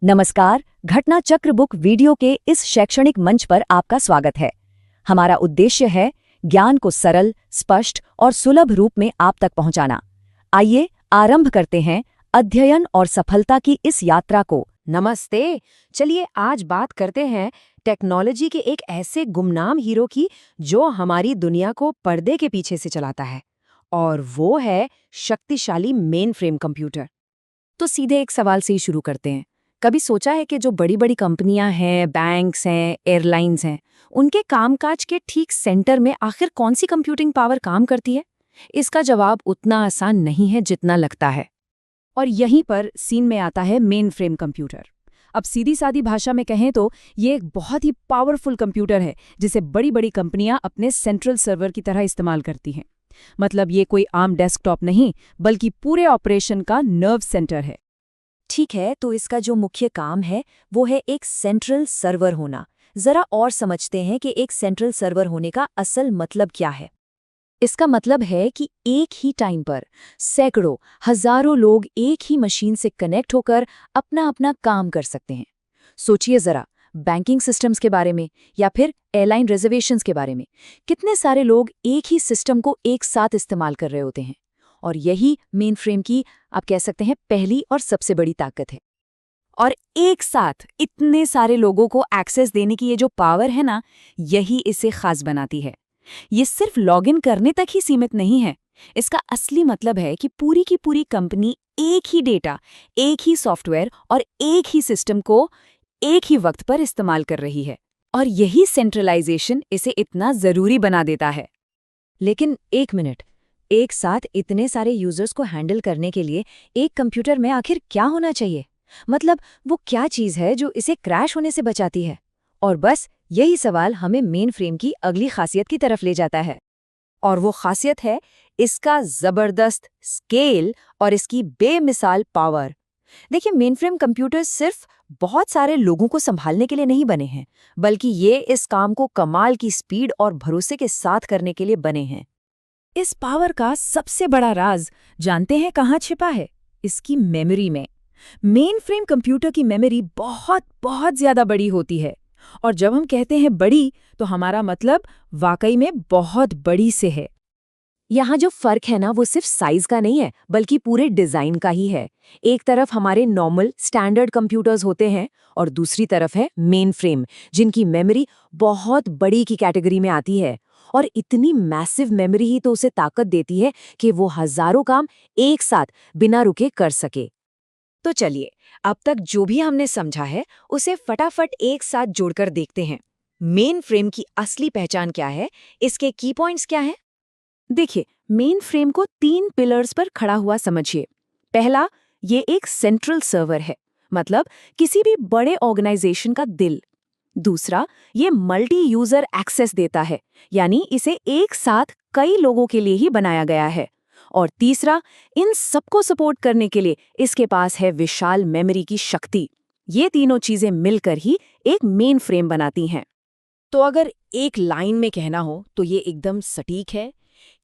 नमस्कार, घटना चक्र बुक वीडियो के इस शैक्षणिक मंच पर आपका स्वागत है। हमारा उद्देश्य है ज्ञान को सरल, स्पष्ट और सुलभ रूप में आप तक पहुंचाना। आइए आरंभ करते हैं अध्ययन और सफलता की इस यात्रा को। नमस्ते। चलिए आज बात करते हैं टेक्नोलॉजी के एक ऐसे गुमनाम हीरो की जो हमारी दुनिया को पर्दे के पीछे से चलाता है, और वो है शक्तिशाली मेन फ्रेम कंप्यूटर। तो सीधे एक सवाल से ही शुरू करते हैं। कभी सोचा है कि जो बड़ी बड़ी कंपनियां हैं, बैंक्स हैं, एयरलाइंस हैं, उनके कामकाज के ठीक सेंटर में आखिर कौन सी कंप्यूटिंग पावर काम करती है? इसका जवाब उतना आसान नहीं है जितना लगता है। और यहीं पर सीन में आता है मेन फ्रेम कंप्यूटर। अब सीधी सादी भाषा में कहें तो ये एक बहुत ही पावरफुल कंप्यूटर है जिसे बड़ी बड़ी कंपनियां अपने सेंट्रल सर्वर की तरह इस्तेमाल करती हैं। मतलब ये कोई आम डेस्कटॉप नहीं, बल्कि पूरे ऑपरेशन का नर्व सेंटर है। ठीक है, तो इसका जो मुख्य काम है वो है एक सेंट्रल सर्वर होना। जरा और समझते हैं कि एक सेंट्रल सर्वर होने का असल मतलब क्या है। इसका मतलब है कि एक ही टाइम पर सैकड़ों, हजारों लोग एक ही मशीन से कनेक्ट होकर अपना अपना काम कर सकते हैं। सोचिए जरा, बैंकिंग सिस्टम्स के बारे में या फिर एयरलाइन रिजर्वेशंस के बारे में। कितने सारे लोग एक ही सिस्टम को एक साथ इस्तेमाल कर रहे होते हैं, और यही मेन फ्रेम की, आप कह सकते हैं, पहली और सबसे बड़ी ताकत है। और एक साथ इतने सारे लोगों को एक्सेस देने की ये जो पावर है ना, यही इसे खास बनाती है। ये सिर्फ लॉगिन करने तक ही सीमित नहीं है। इसका असली मतलब है कि पूरी की पूरी कंपनी एक ही डेटा, एक ही सॉफ्टवेयर और एक ही सिस्टम को एक ही वक्त पर इस्तेमाल कर रही है। और यही सेंट्रलाइजेशन इसे इतना जरूरी बना देता है। लेकिन एक मिनट, एक साथ इतने सारे यूजर्स को हैंडल करने के लिए एक कंप्यूटर में आखिर क्या होना चाहिए? मतलब वो क्या चीज़ है जो इसे क्रैश होने से बचाती है? और बस यही सवाल हमें मेन फ्रेम की अगली खासियत की तरफ ले जाता है। और वो खासियत है इसका जबरदस्त स्केल और इसकी बेमिसाल पावर। देखिए, मेनफ्रेम कंप्यूटर्स सिर्फ बहुत सारे लोगों को संभालने के लिए नहीं बने हैं, बल्कि ये इस काम को कमाल की स्पीड और भरोसे के साथ करने के लिए बने हैं। इस पावर का सबसे बड़ा राज जानते हैं कहाँ छिपा है? इसकी मेमोरी में। मेन फ्रेम कंप्यूटर की मेमोरी बहुत बहुत ज्यादा बड़ी होती है। और जब हम कहते हैं बड़ी, तो हमारा मतलब वाकई में बहुत बड़ी से है। यहाँ जो फर्क है ना, वो सिर्फ साइज का नहीं है, बल्कि पूरे डिजाइन का ही है। एक तरफ हमारे नॉर्मल स्टैंडर्ड कंप्यूटर्स होते हैं और दूसरी तरफ है मेन फ्रेम, जिनकी मेमोरी बहुत बड़ी की कैटेगरी में आती है। और इतनी मैसिव मेमोरी ही तो उसे ताकत देती है कि वो हजारों काम एक साथ बिना रुके कर सके। तो चलिए, अब तक जो भी हमने समझा है उसे फटाफट एक साथ जोड़कर देखते हैं। मेन फ्रेम की असली पहचान क्या है, इसके की पॉइंट्स क्या हैं? देखिए, मेन फ्रेम को 3 पिलर्स पर खड़ा हुआ समझिए। पहला, ये एक सेंट्रल सर्वर है, मतलब किसी भी बड़े ऑर्गेनाइजेशन का दिल। दूसरा, ये मल्टी यूजर एक्सेस देता है, यानी इसे एक साथ कई लोगों के लिए ही बनाया गया है। और तीसरा, इन सबको सपोर्ट करने के लिए इसके पास है विशाल मेमोरी की शक्ति। ये तीनों चीजें मिलकर ही एक मेन फ्रेम बनाती हैं। तो अगर एक लाइन में कहना हो तो ये एकदम सटीक है,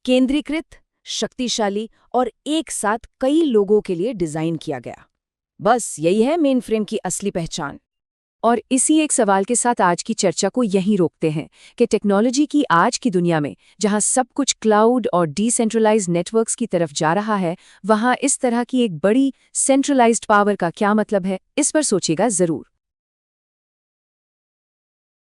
केंद्रीकृत, शक्तिशाली और एक साथ कई लोगों के लिए डिजाइन किया गया। बस यही है मेन फ्रेम की असली पहचान। और इसी एक सवाल के साथ आज की चर्चा को यहीं रोकते हैं कि टेक्नोलॉजी की आज की दुनिया में, जहां सब कुछ क्लाउड और डिसेंट्रलाइज्ड नेटवर्क्स की तरफ जा रहा है, वहां इस तरह की एक बड़ी सेंट्रलाइज्ड पावर का क्या मतलब है, इस पर सोचिएगा जरूर।